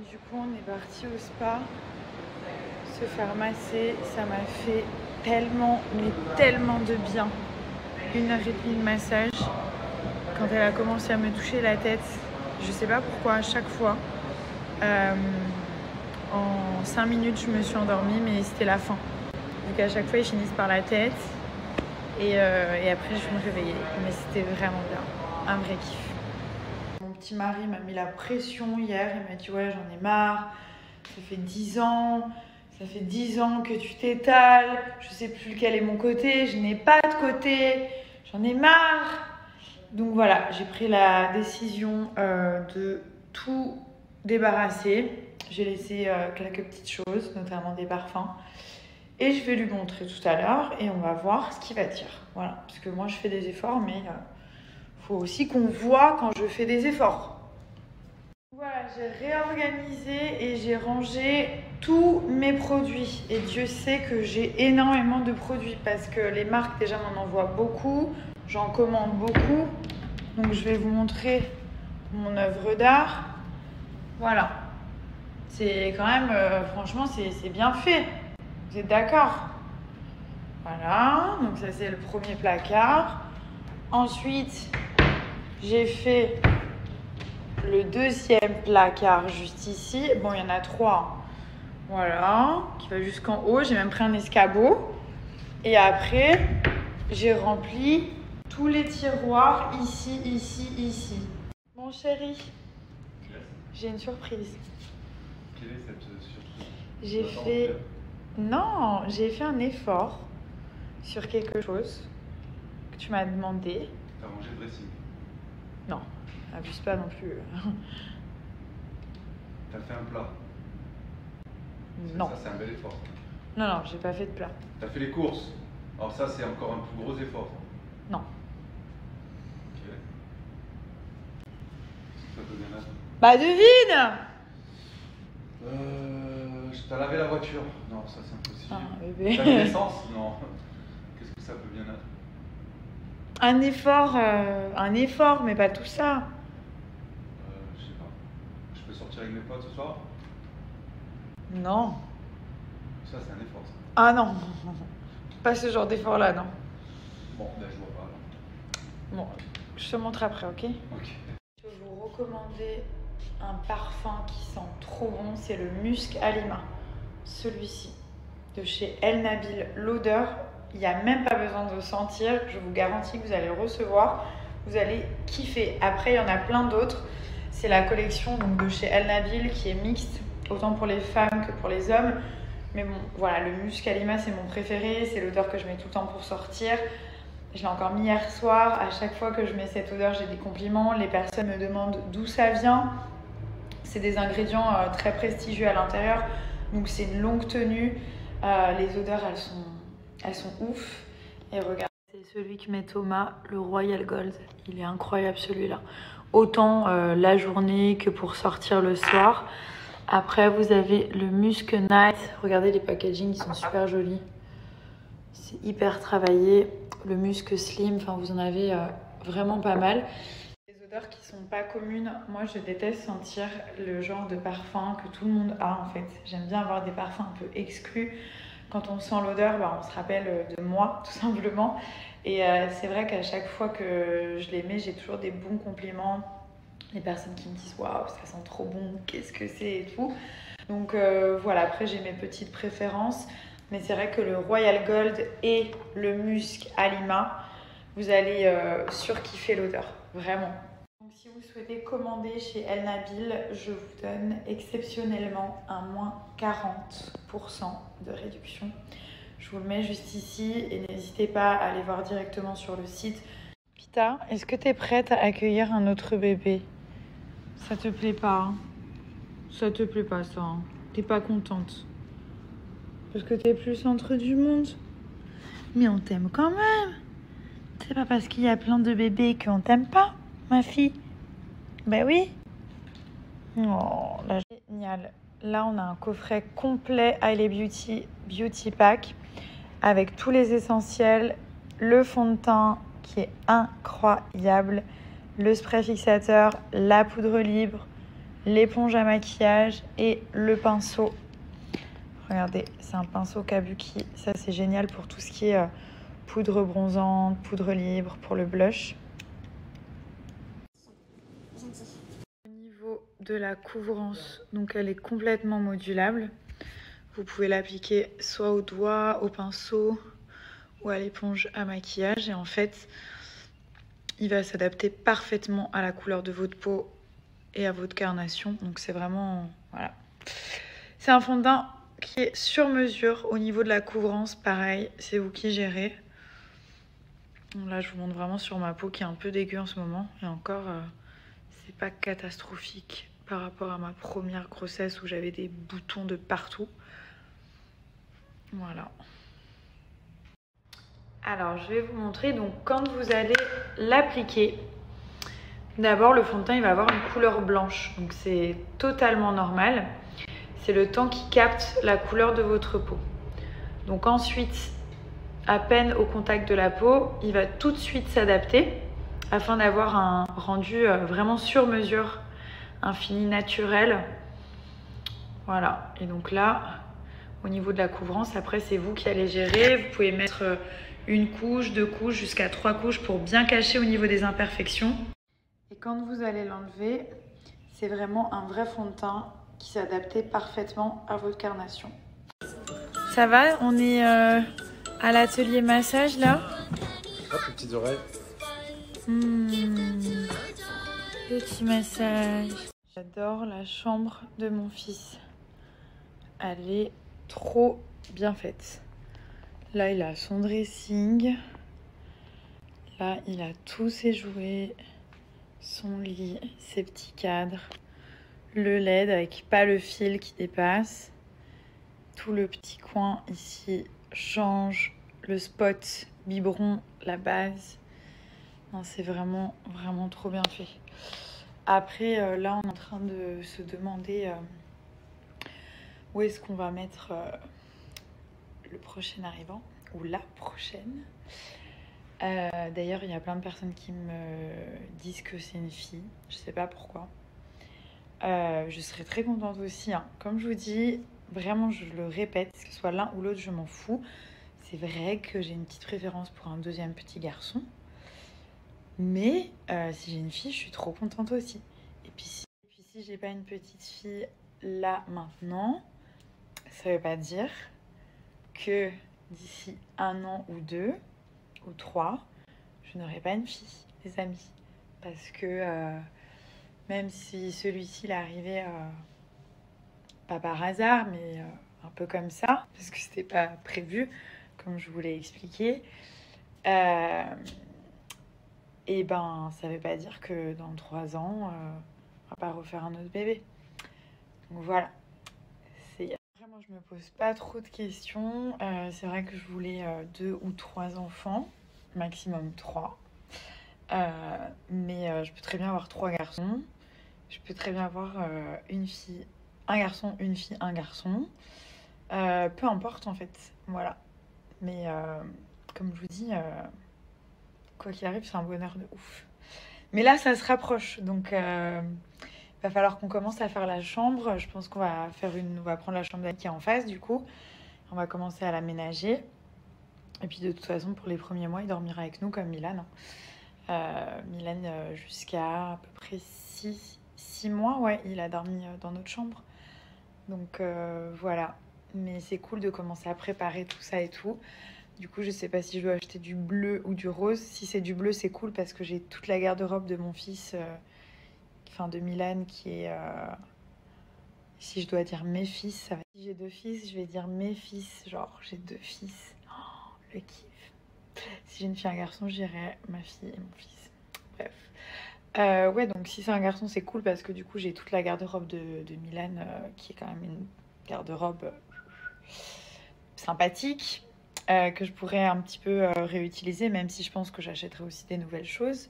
Du coup, on est parti au spa se faire masser. Ça m'a fait tellement, mais tellement de bien. 1h30 de massage. Quand elle a commencé à me toucher la tête, je sais pas pourquoi, à chaque fois, en 5 minutes, je me suis endormie, mais c'était la fin. Donc à chaque fois, ils finissent par la tête. Et après, je me réveillais. Mais c'était vraiment bien. Un vrai kiff. Mon petit mari m'a mis la pression hier. Il m'a dit « Ouais, j'en ai marre. Ça fait 10 ans. Ça fait 10 ans que tu t'étales. Je sais plus lequel est mon côté. Je n'ai pas de côté. J'en ai marre. » Donc voilà, j'ai pris la décision de tout débarrasser. J'ai laissé quelques petites choses, notamment des parfums. Et je vais lui montrer tout à l'heure et on va voir ce qu'il va dire. Voilà, parce que moi je fais des efforts, mais il faut aussi qu'on voit quand je fais des efforts. Voilà, j'ai réorganisé et j'ai rangé tous mes produits. Et Dieu sait que j'ai énormément de produits parce que les marques déjà m'en envoient beaucoup. J'en commande beaucoup. Donc je vais vous montrer mon œuvre d'art. Voilà. C'est quand même, franchement, c'est bien fait. Vous êtes d'accord? Voilà, donc ça c'est le premier placard. Ensuite, j'ai fait le deuxième placard juste ici. Bon, il y en a 3. Voilà, qui va jusqu'en haut. J'ai même pris un escabeau. Et après, j'ai rempli tous les tiroirs ici, ici, ici. Mon chéri, j'ai une surprise. Quelle est cette surprise? J'ai fait... Non, j'ai fait un effort sur quelque chose que tu m'as demandé. T'as mangé le dressing? Non, abuse pas non plus. T'as fait un plat? Non. Ça, c'est un bel effort. Non, non, j'ai pas fait de plat. T'as fait les courses? Alors ça, c'est encore un plus gros effort. Non. Ok. Ça peut bien être. Bah devine! T'as lavé la voiture? Non, ça c'est impossible. Ah, bébé. T'as mis l'essence? Non. Qu'est-ce que ça peut bien être? Un effort, mais pas tout ça. Je sais pas. Je peux sortir avec mes potes ce soir? Non. Ça, c'est un effort, ça. Ah non, pas ce genre d'effort-là, non. Bon, ben je vois pas alors. Bon, je te montre après, ok? Ok. Je vais vous recommander un parfum qui sent trop bon, c'est le Musc Alima. Celui-ci, de chez El Nabil. L'odeur, il n'y a même pas besoin de sentir. Je vous garantis que vous allez le recevoir. Vous allez kiffer. Après, il y en a plein d'autres. C'est la collection donc, de chez El Nabil qui est mixte, autant pour les femmes que pour les hommes. Mais bon, voilà, le Musc Alima, c'est mon préféré. C'est l'odeur que je mets tout le temps pour sortir. Je l'ai encore mis hier soir. À chaque fois que je mets cette odeur, j'ai des compliments. Les personnes me demandent d'où ça vient. C'est des ingrédients très prestigieux à l'intérieur. Donc c'est une longue tenue. Les odeurs, elles sont ouf. Et regarde, c'est celui que met Thomas, le Royal Gold. Il est incroyable celui-là. Autant la journée que pour sortir le soir. Après, vous avez le Musk Night. Regardez les packagings, ils sont super jolis. C'est hyper travaillé. Le Musk Slim, enfin vous en avez vraiment pas mal. Des odeurs qui sont pas communes. Moi, je déteste sentir le genre de parfum que tout le monde a en fait. J'aime bien avoir des parfums un peu exclus. Quand on sent l'odeur, bah, on se rappelle de moi, tout simplement. Et c'est vrai qu'à chaque fois que je les mets, j'ai toujours des bons compliments. Les personnes qui me disent « Waouh, ça sent trop bon, qu'est-ce que c'est ?» et tout. Donc voilà, après j'ai mes petites préférences. Mais c'est vrai que le Royal Gold et le Musc Alima, vous allez surkiffer l'odeur, vraiment. Donc si vous souhaitez commander chez El Nabil, je vous donne exceptionnellement un moins 40% de réduction. Je vous le mets juste ici et n'hésitez pas à aller voir directement sur le site. Pita, est-ce que tu es prête à accueillir un autre bébé? Ça te plaît pas, hein? Ça te plaît pas ça, hein? T'es pas contente? Parce que t'es plus centre du monde. Mais on t'aime quand même. C'est pas parce qu'il y a plein de bébés qu'on t'aime pas, ma fille. Ben oui. Oh, là, génial. Là, on a un coffret complet Hailey Beauty Pack avec tous les essentiels, le fond de teint qui est incroyable, le spray fixateur, la poudre libre, l'éponge à maquillage et le pinceau. Regardez, c'est un pinceau Kabuki. Ça, c'est génial pour tout ce qui est poudre bronzante, poudre libre, pour le blush. Au niveau de la couvrance, donc elle est complètement modulable. Vous pouvez l'appliquer soit au doigt, au pinceau ou à l'éponge à maquillage. Et en fait, il va s'adapter parfaitement à la couleur de votre peau et à votre carnation. Donc c'est vraiment... voilà. C'est un fond de teint qui est sur mesure. Au niveau de la couvrance, pareil, c'est vous qui gérez. Donc là, je vous montre vraiment sur ma peau qui est un peu dégueu en ce moment. Et encore, c'est pas catastrophique par rapport à ma première grossesse où j'avais des boutons de partout. Voilà. Alors, je vais vous montrer. Donc, quand vous allez l'appliquer, d'abord, le fond de teint, il va avoir une couleur blanche. Donc, c'est totalement normal. C'est le temps qui capte la couleur de votre peau. Donc, ensuite, à peine au contact de la peau, il va tout de suite s'adapter afin d'avoir un rendu vraiment sur mesure, un fini naturel. Voilà. Et donc là, au niveau de la couvrance, après, c'est vous qui allez gérer. Vous pouvez mettre une couche, 2 couches, jusqu'à 3 couches pour bien cacher au niveau des imperfections. Et quand vous allez l'enlever, c'est vraiment un vrai fond de teint qui s'adapte parfaitement à votre carnation. Ça va? On est à l'atelier massage là. Hop, les petites oreilles. Petit massage. J'adore la chambre de mon fils. Elle est trop bien faite. Là, il a son dressing. Là, il a tous ses jouets, son lit, ses petits cadres, le LED avec pas le fil qui dépasse. Tout le petit coin ici change, le spot, biberon, la base. Non, c'est vraiment, vraiment trop bien fait. Après, là, on est en train de se demander où est-ce qu'on va mettre le prochain arrivant, ou la prochaine. D'ailleurs, il y a plein de personnes qui me disent que c'est une fille. Je sais pas pourquoi. Je serais très contente aussi, hein. Comme je vous dis, vraiment, je le répète, que ce soit l'un ou l'autre, je m'en fous. C'est vrai que j'ai une petite préférence pour un deuxième petit garçon. Mais si j'ai une fille, je suis trop contente aussi. Et puis si j'ai pas une petite fille là, maintenant, ça veut pas dire que d'ici 1 an ou 2 ou 3, je n'aurai pas une fille, les amis. Parce que même si celui-ci il est arrivé, pas par hasard, mais un peu comme ça, parce que c'était pas prévu, comme je vous l'ai expliqué, et ben ça veut pas dire que dans 3 ans, on va pas refaire un autre bébé. Donc voilà. Vraiment, je me pose pas trop de questions. C'est vrai que je voulais 2 ou 3 enfants, maximum 3. Mais je peux très bien avoir 3 garçons. Je peux très bien avoir une fille, un garçon, une fille, un garçon. Peu importe en fait. Voilà. Mais comme je vous dis, quoi qu'il arrive, c'est un bonheur de ouf. Mais là, ça se rapproche. Donc, va falloir qu'on commence à faire la chambre. Je pense qu'on va on va prendre la chambre d'Anne qui est en face, du coup. On va commencer à l'aménager. Et puis, de toute façon, pour les premiers mois, il dormira avec nous comme Milan. Milan, jusqu'à à peu près 6 mois, ouais, il a dormi dans notre chambre. Donc, voilà. Mais c'est cool de commencer à préparer tout ça et tout. Du coup, je sais pas si je dois acheter du bleu ou du rose. Si c'est du bleu, c'est cool parce que j'ai toute la garde-robe de mon fils, de Milan, qui est... si je dois dire mes fils, ça va. Si j'ai 2 fils, je vais dire mes fils. Genre, j'ai 2 fils. Oh, le kiff. Si j'ai une fille et un garçon, je dirais ma fille et mon fils. Bref. Ouais, donc si c'est un garçon, c'est cool parce que du coup, j'ai toute la garde-robe de Milan, qui est quand même une garde-robe sympathique, que je pourrais un petit peu réutiliser, même si je pense que j'achèterai aussi des nouvelles choses.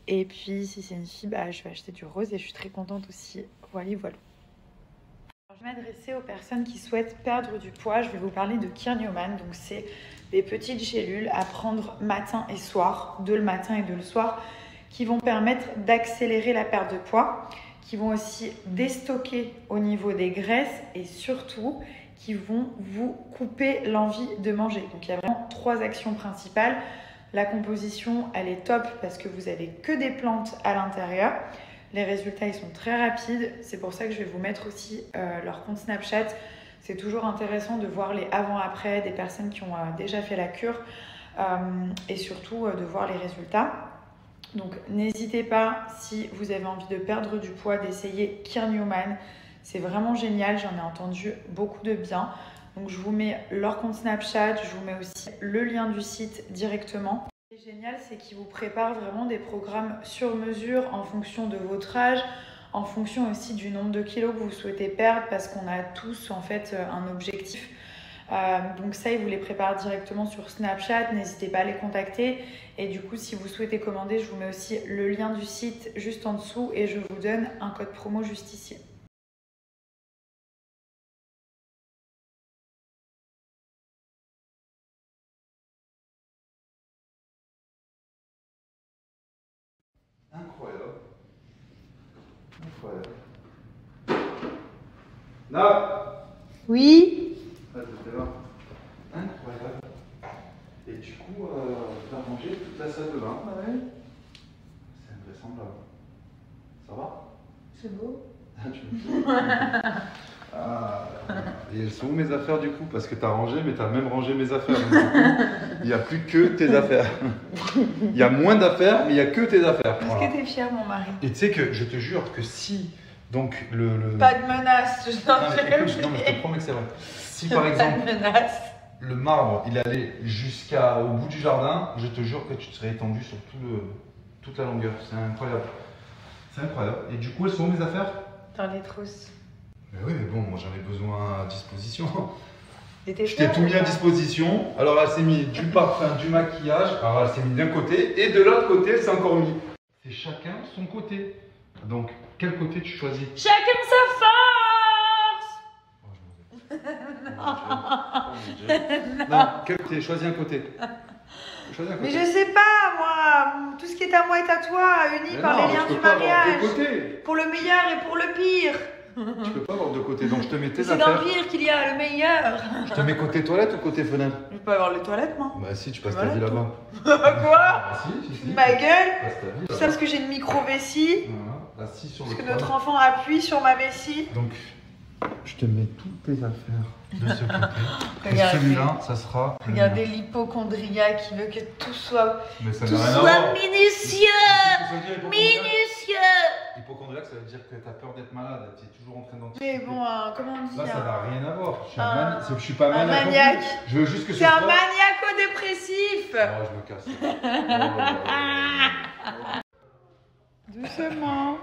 Et puis, si c'est une fille, bah, je vais acheter du rose et je suis très contente aussi. Voilà, voilà. Alors, je vais m'adresser aux personnes qui souhaitent perdre du poids. Je vais vous parler de Keir Newman. Donc, c'est des petites gélules à prendre matin et soir, de le matin et de le soir, qui vont permettre d'accélérer la perte de poids, qui vont aussi déstocker au niveau des graisses et surtout qui vont vous couper l'envie de manger. Donc il y a vraiment 3 actions principales. La composition, elle est top parce que vous avez que des plantes à l'intérieur. Les résultats, ils sont très rapides. C'est pour ça que je vais vous mettre aussi leur compte Snapchat. C'est toujours intéressant de voir les avant-après des personnes qui ont déjà fait la cure et surtout de voir les résultats. Donc n'hésitez pas, si vous avez envie de perdre du poids, d'essayer Keir Newman. C'est vraiment génial, j'en ai entendu beaucoup de bien. Donc je vous mets leur compte Snapchat, je vous mets aussi le lien du site directement. Ce qui est génial, c'est qu'ils vous préparent vraiment des programmes sur mesure en fonction de votre âge, en fonction aussi du nombre de kilos que vous souhaitez perdre, parce qu'on a tous en fait un objectif. Donc ça, ils vous les préparent directement sur Snapchat, n'hésitez pas à les contacter. Et du coup, si vous souhaitez commander, je vous mets aussi le lien du site juste en dessous et je vous donne un code promo juste ici. Incroyable. Incroyable. Là. Oui. Ah, j'étais là. Incroyable. Et du coup, t'as rangé toute la salle de bain. Ouais, C'est invraisemblable. Ça va? c'est beau. Ah, tu me fais. Ah, et elles sont où mes affaires du coup? Parce que t'as rangé, mais t'as même rangé mes affaires. Donc, du coup, il n'y a plus que tes affaires. Il y a moins d'affaires, mais il n'y a que tes affaires. Est-ce Voilà. que t'es fier, mon mari? Et tu sais que je te jure que si, donc le... Pas de menace, je Non, mais écoute, non, mais je te promets que c'est vrai. Si par exemple, Pas de menace. le marbre, il allait jusqu'au bout du jardin, je te jure que tu te serais étendu sur toute la longueur. C'est incroyable. C'est incroyable. Et du coup, elles sont où mes affaires? Dans les trousses. Mais oui, mais bon, moi j'en ai besoin à disposition. Et t'es Je t'ai fier tout ou mis à pas? disposition. Alors elle s'est mis du parfum, du maquillage. Alors elle s'est mis d'un côté et de l'autre côté, elle s'est encore mis. C'est chacun son côté. Donc, quel côté tu choisis? Chacun sa force. Non, quel côté? Choisis un côté. Choisis un Mais côté. je sais pas, moi. Tout ce qui est à moi est à toi, uni Mais par non, les liens tu du peux pas avoir mariage. deux côtés. Pour le meilleur et pour le pire. Tu peux pas avoir deux côtés. Donc je te mets tes C'est dans le affaires. pire qu'il y a le meilleur. Je te mets côté toilette ou côté fenêtre? Je peux avoir les toilettes, moi. Bah si, tu passes ta Voilà, vie là-bas. Quoi? Ah si. Ma gueule. Tu passes ta vie Tout ça là-bas. parce que j'ai une micro-vessie. Voilà, assis sur le Parce que trône. notre enfant appuie sur ma vessie. Donc, je te mets toutes tes affaires de ce côté. Et Regardez. celui-là, ça sera. le Regardez mien. l'hypochondria qui veut que tout soit, Mais ça tout n'a rien à soit voir. minutieux. Ça veut dire hypochondriaque. Minutieux. Hypochondriaque, ça veut dire que tu as peur d'être malade. Tu es toujours en train Mais d'anticiper. bon, comment on dit Là, ça hein, n'a rien à voir. Je suis, Un- je suis pas un maniaque. non plus. maniaque. Je veux juste que ce C'est un soit. maniaco-dépressif. Oh, je me casse. Oh, Doucement.